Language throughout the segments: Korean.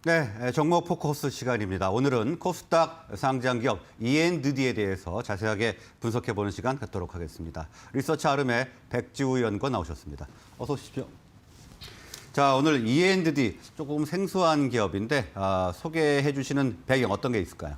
네, 정모 포커스 시간입니다. 오늘은 코스닥 상장기업 E&D에 대해서 자세하게 분석해보는 시간 갖도록 하겠습니다. 리서치 아름의 백지우 위원과 나오셨습니다. 어서 오십시오. 자, 오늘 E&D 조금 생소한 기업인데 소개해 주시는 배경 어떤 게 있을까요?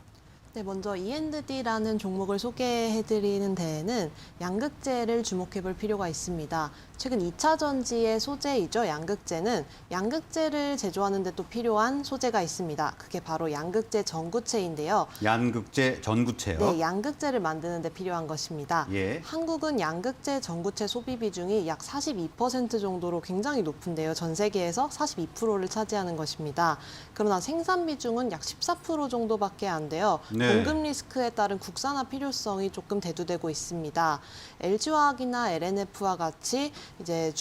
네, 먼저 E&D라는 종목을 소개해드리는 데에는 양극재를 주목해볼 필요가 있습니다. 최근 2차 전지의 소재이죠. 양극재는 양극재를 제조하는 데 또 필요한 소재가 있습니다. 그게 바로 양극재 전구체인데요. 양극재 전구체요? 네, 양극재를 만드는 데 필요한 것입니다. 예. 한국은 양극재 전구체 소비 비중이 약 42% 정도로 굉장히 높은데요. 전 세계에서 42%를 차지하는 것입니다. 그러나 생산 비중은 약 14% 정도밖에 안 돼요. 네. 공급 리스크에 따른 국산화 필요성이 조금 대두되고 있습니다. LG화학이나 LNF와 같이 이제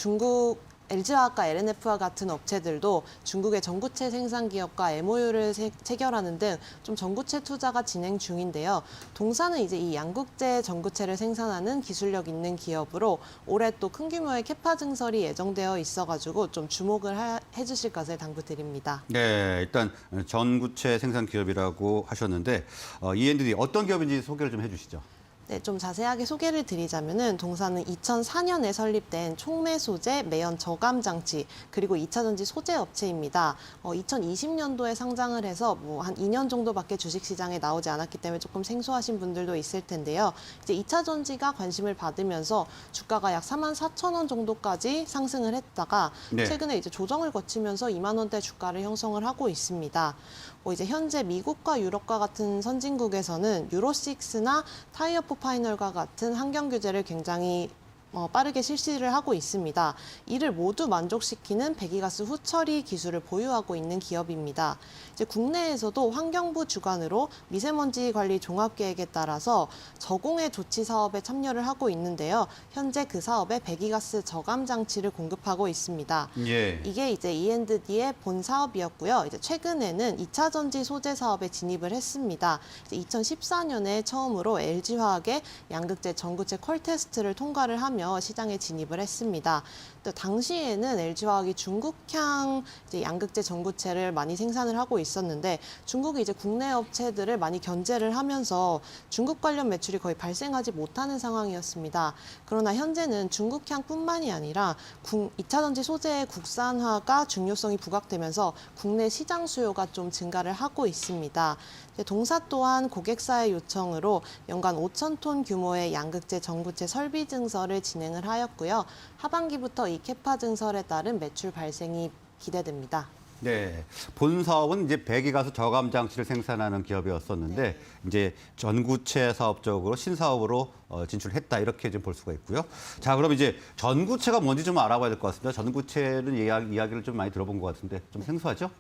LG화학과 LNF와 같은 업체들도 중국의 전구체 생산 기업과 MOU를 체결하는 등 좀 전구체 투자가 진행 중인데요. 동사는 이제 이 양극재 전구체를 생산하는 기술력 있는 기업으로 올해 또 큰 규모의 캐파 증설이 예정되어 있어가지고 좀 주목을 해주실 것을 당부드립니다. 네, 일단 전구체 생산 기업이라고 하셨는데 E&D 어떤 기업인지 소개를 좀 해주시죠. 네, 좀 자세하게 소개를 드리자면은 동사는 2004년에 설립된 촉매 소재, 매연 저감 장치, 그리고 2차 전지 소재 업체입니다. 2020년도에 상장을 해서 한 2년 정도밖에 주식 시장에 나오지 않았기 때문에 조금 생소하신 분들도 있을 텐데요. 이제 2차 전지가 관심을 받으면서 주가가 약 44,000원 정도까지 상승을 했다가 네. 최근에 이제 조정을 거치면서 2만 원대 주가를 형성을 하고 있습니다. 이제 현재 미국과 유럽과 같은 선진국에서는 유로6나 타이어 파이널과 같은 환경 규제를 굉장히 빠르게 실시를 하고 있습니다. 이를 모두 만족시키는 배기가스 후처리 기술을 보유하고 있는 기업입니다. 이제 국내에서도 환경부 주관으로 미세먼지 관리 종합계획에 따라서 저공해 조치 사업에 참여를 하고 있는데요. 현재 그 사업에 배기가스 저감 장치를 공급하고 있습니다. 예. 이게 이제 E&D의 본 사업이었고요. 이제 최근에는 2차 전지 소재 사업에 진입을 했습니다. 2014년에 처음으로 LG화학의 양극재 전구체 퀄 테스트를 통과를 하며 시장에 진입을 했습니다. 또 당시에는 LG화학이 중국향 이제 양극재 전구체를 많이 생산을 하고 있었는데 중국이 이제 국내 업체들을 많이 견제를 하면서 중국 관련 매출이 거의 발생하지 못하는 상황이었습니다. 그러나 현재는 중국향뿐만이 아니라 2차 전지 소재의 국산화가 중요성이 부각되면서 국내 시장 수요가 좀 증가를 하고 있습니다. 동사 또한 고객사의 요청으로 연간 5,000톤 규모의 양극재 전구체 설비 증설을 진행을 하였고요. 하반기부터 이 캐파 증설에 따른 매출 발생이 기대됩니다. 네, 본 사업은 이제 배기가스 저감 장치를 생산하는 기업이었었는데 네. 이제 전구체 사업 쪽으로 신사업으로 진출했다 이렇게 좀 볼 수가 있고요. 자, 그럼 이제 전구체가 뭔지 좀 알아봐야 될 것 같습니다. 전구체는 이야기를 좀 많이 들어본 것 같은데 좀 생소하죠?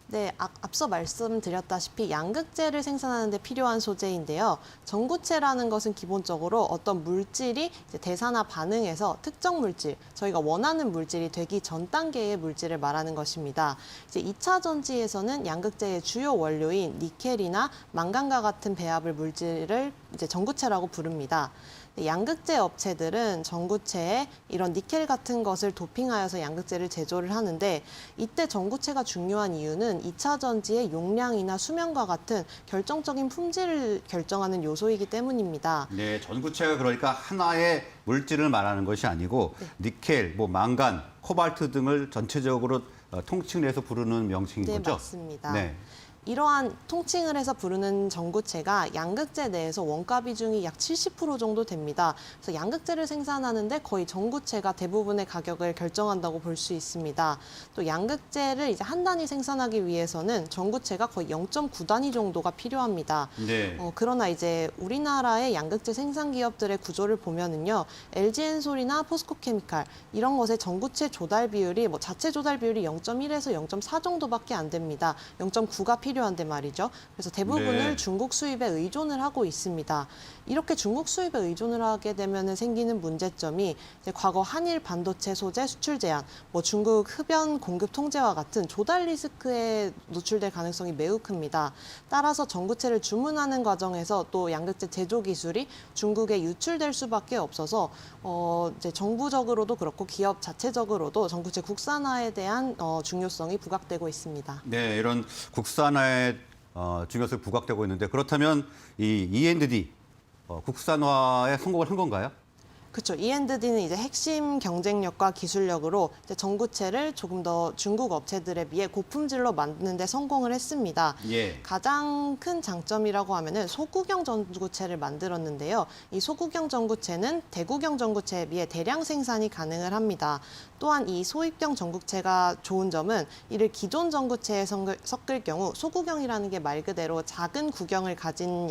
네, 앞서 말씀드렸다시피 양극재를 생산하는 데 필요한 소재인데요. 전구체라는 것은 기본적으로 어떤 물질이 이제 대산화 반응해서 특정 물질, 저희가 원하는 물질이 되기 전 단계의 물질을 말하는 것입니다. 이제 2차 전지에서는 양극재의 주요 원료인 니켈이나 망간과 같은 배합을 물질을 이제 전구체라고 부릅니다. 양극재 업체들은 전구체에 이런 니켈 같은 것을 도핑하여서 양극재를 제조를 하는데 이때 전구체가 중요한 이유는 2차 전지의 용량이나 수명과 같은 결정적인 품질을 결정하는 요소이기 때문입니다. 네, 전구체가 그러니까 하나의 물질을 말하는 것이 아니고 니켈, 망간, 코발트 등을 전체적으로 통칭을 해서 부르는 명칭인 네, 거죠? 맞습니다. 네. 이러한 통칭을 해서 부르는 전구체가 양극재 내에서 원가 비중이 약 70% 정도 됩니다. 그래서 양극재를 생산하는데 거의 전구체가 대부분의 가격을 결정한다고 볼 수 있습니다. 또 양극재를 이제 한 단위 생산하기 위해서는 전구체가 거의 0.9단위 정도가 필요합니다. 네. 그러나 이제 우리나라의 양극재 생산 기업들의 구조를 보면은요, LG엔솔이나 포스코케미칼 이런 것의 전구체 조달 비율이 자체 조달 비율이 0.1에서 0.4 정도밖에 안 됩니다. 0.9가 필요한데 말이죠. 그래서 대부분을 네. 중국 수입에 의존을 하고 있습니다. 이렇게 중국 수입에 의존을 하게 되면 생기는 문제점이 이제 과거 한일 반도체 소재 수출 제한, 뭐 중국 흡연 공급 통제와 같은 조달 리스크에 노출될 가능성이 매우 큽니다. 따라서 전구체를 주문하는 과정에서 또 양극재 제조 기술이 중국에 유출될 수밖에 없어서 이제 정부적으로도 그렇고 기업 자체적으로도 전구체 국산화에 대한 중요성이 부각되고 있습니다. 네, 이런 국산화의 중요성이 부각되고 있는데 그렇다면 이 E&D 국산화에 성공을 한 건가요? 그렇죠. E&D는 이제 핵심 경쟁력과 기술력으로 이제 전구체를 조금 더 중국 업체들에 비해 고품질로 만드는 데 성공을 했습니다. 예. 가장 큰 장점이라고 하면은 소구경 전구체를 만들었는데요. 이 소구경 전구체는 대구경 전구체에 비해 대량 생산이 가능을 합니다. 또한 이 소입경 전구체가 좋은 점은 이를 기존 전구체에 섞을 경우 소구경이라는 게 말 그대로 작은 구경을 가진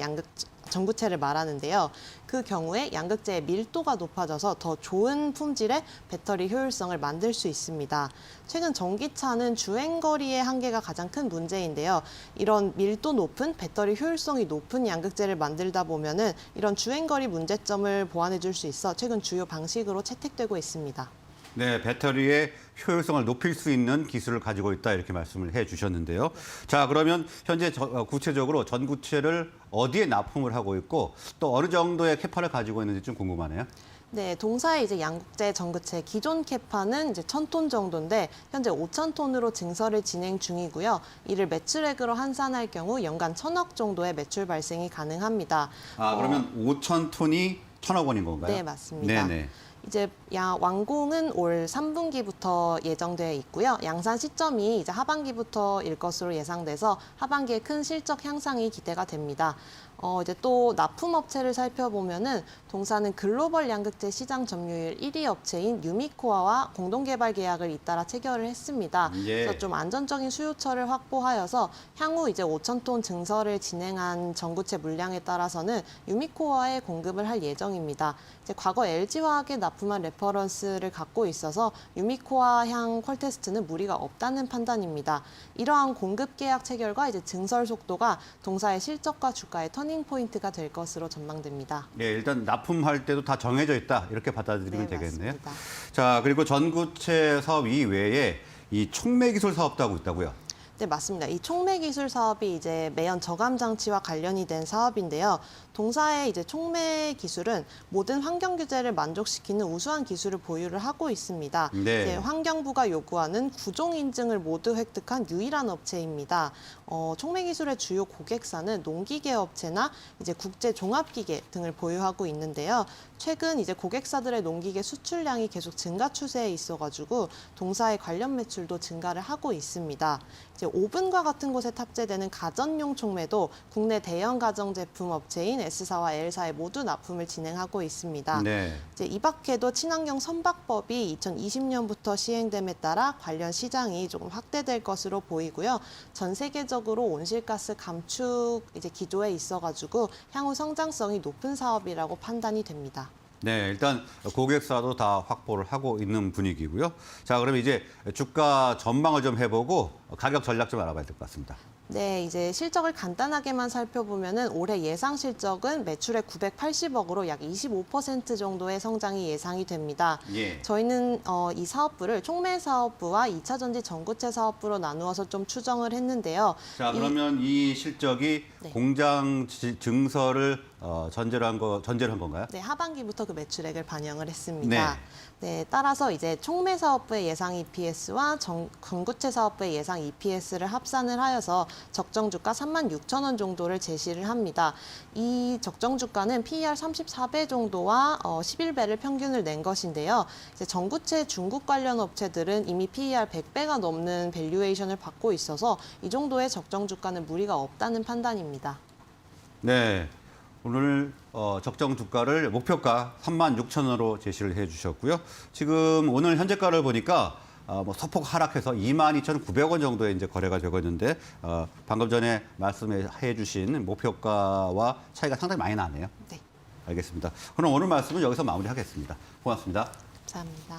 전구체를 말하는데요. 그 경우에 양극재의 밀도가 높아져서 더 좋은 품질의 배터리 효율성을 만들 수 있습니다. 최근 전기차는 주행거리의 한계가 가장 큰 문제인데요. 이런 밀도 높은 배터리 효율성이 높은 양극재를 만들다 보면은 이런 주행거리 문제점을 보완해 줄 수 있어 최근 주요 방식으로 채택되고 있습니다. 네, 배터리의 효율성을 높일 수 있는 기술을 가지고 있다 이렇게 말씀을 해주셨는데요. 자, 그러면 현재 구체적으로 전구체를 어디에 납품을 하고 있고 또 어느 정도의 캐파를 가지고 있는지 좀 궁금하네요. 네, 동사의 이제 양극재 전구체 기존 캐파는 이제 1,000톤 정도인데 현재 5,000톤으로 증설을 진행 중이고요. 이를 매출액으로 환산할 경우 연간 1,000억 정도의 매출 발생이 가능합니다. 아, 그러면 5,000톤이 1,000억 원인 건가요? 네, 맞습니다. 네네. 이제 완공은 올 3분기부터 예정되어 있고요. 양산 시점이 이제 하반기부터일 것으로 예상돼서 하반기에 큰 실적 향상이 기대가 됩니다. 이제 또 납품업체를 살펴보면은 동사는 글로벌 양극재 시장 점유율 1위 업체인 유미코아와 공동개발 계약을 잇따라 체결을 했습니다. 예. 그래서 좀 안정적인 수요처를 확보하여서 향후 이제 5,000톤 증설을 진행한 전구체 물량에 따라서는 유미코아에 공급을 할 예정입니다. 이제 과거 LG화학에 납품한 레퍼런스를 갖고 있어서 유미코아향 퀄테스트는 무리가 없다는 판단입니다. 이러한 공급 계약 체결과 이제 증설 속도가 동사의 실적과 주가의 터닝 포인트가 될 것으로 전망됩니다. 네, 일단 납품할 때도 다 정해져 있다 이렇게 받아들이면 네, 되겠네요. 맞습니다. 자, 그리고 전구체 사업 이외에 이 촉매 기술 사업도 하고 있다고요. 네, 맞습니다. 이 촉매 기술 사업이 이제 매연 저감 장치와 관련이 된 사업인데요. 동사의 이제 촉매 기술은 모든 환경 규제를 만족시키는 우수한 기술을 보유를 하고 있습니다. 네. 이제 환경부가 요구하는 구종 인증을 모두 획득한 유일한 업체입니다. 촉매 기술의 주요 고객사는 농기계 업체나 이제 국제 종합기계 등을 보유하고 있는데요. 최근 이제 고객사들의 농기계 수출량이 계속 증가 추세에 있어가지고 동사의 관련 매출도 증가를 하고 있습니다. 이제 오븐과 같은 곳에 탑재되는 가전용 촉매도 국내 대형 가정제품 업체인 S사와 L사에 모두 납품을 진행하고 있습니다. 네. 이제 이 밖에도 친환경 선박법이 2020년부터 시행됨에 따라 관련 시장이 조금 확대될 것으로 보이고요. 전 세계적으로 온실가스 감축 이제 기조에 있어가지고 향후 성장성이 높은 사업이라고 판단이 됩니다. 네, 일단 고객사도 다 확보를 하고 있는 분위기고요. 자, 그럼 이제 주가 전망을 좀 해보고 가격 전략 좀 알아봐야 될 것 같습니다. 네, 이제 실적을 간단하게만 살펴보면은 올해 예상 실적은 매출액 980억으로 약 25% 정도의 성장이 예상이 됩니다. 예. 저희는 이 사업부를 촉매 사업부와 2차 전지 전구체 사업부로 나누어서 좀 추정을 했는데요. 자, 그러면 이 실적이 네. 공장 증설을 전제로 한 건가요? 네, 하반기부터 그 매출액을 반영을 했습니다. 네, 따라서 이제 촉매 사업부의 예상 EPS와 전구체 사업부의 예상 EPS를 합산을 하여서 적정 주가 36,000원 정도를 제시를 합니다. 이 적정 주가는 PER 34배 정도와 11배를 평균을 낸 것인데요. 이제 전구체 중국 관련 업체들은 이미 PER 100배가 넘는 밸류에이션을 받고 있어서 이 정도의 적정 주가는 무리가 없다는 판단입니다. 네. 오늘 적정 주가를 목표가 36,000원으로 제시를 해주셨고요. 지금 오늘 현재가를 보니까 뭐 소폭 하락해서 22,900원 정도에 이제 거래가 되고 있는데 방금 전에 말씀해 주신 목표가와 차이가 상당히 많이 나네요. 네, 알겠습니다. 그럼 오늘 말씀은 여기서 마무리하겠습니다. 고맙습니다. 감사합니다.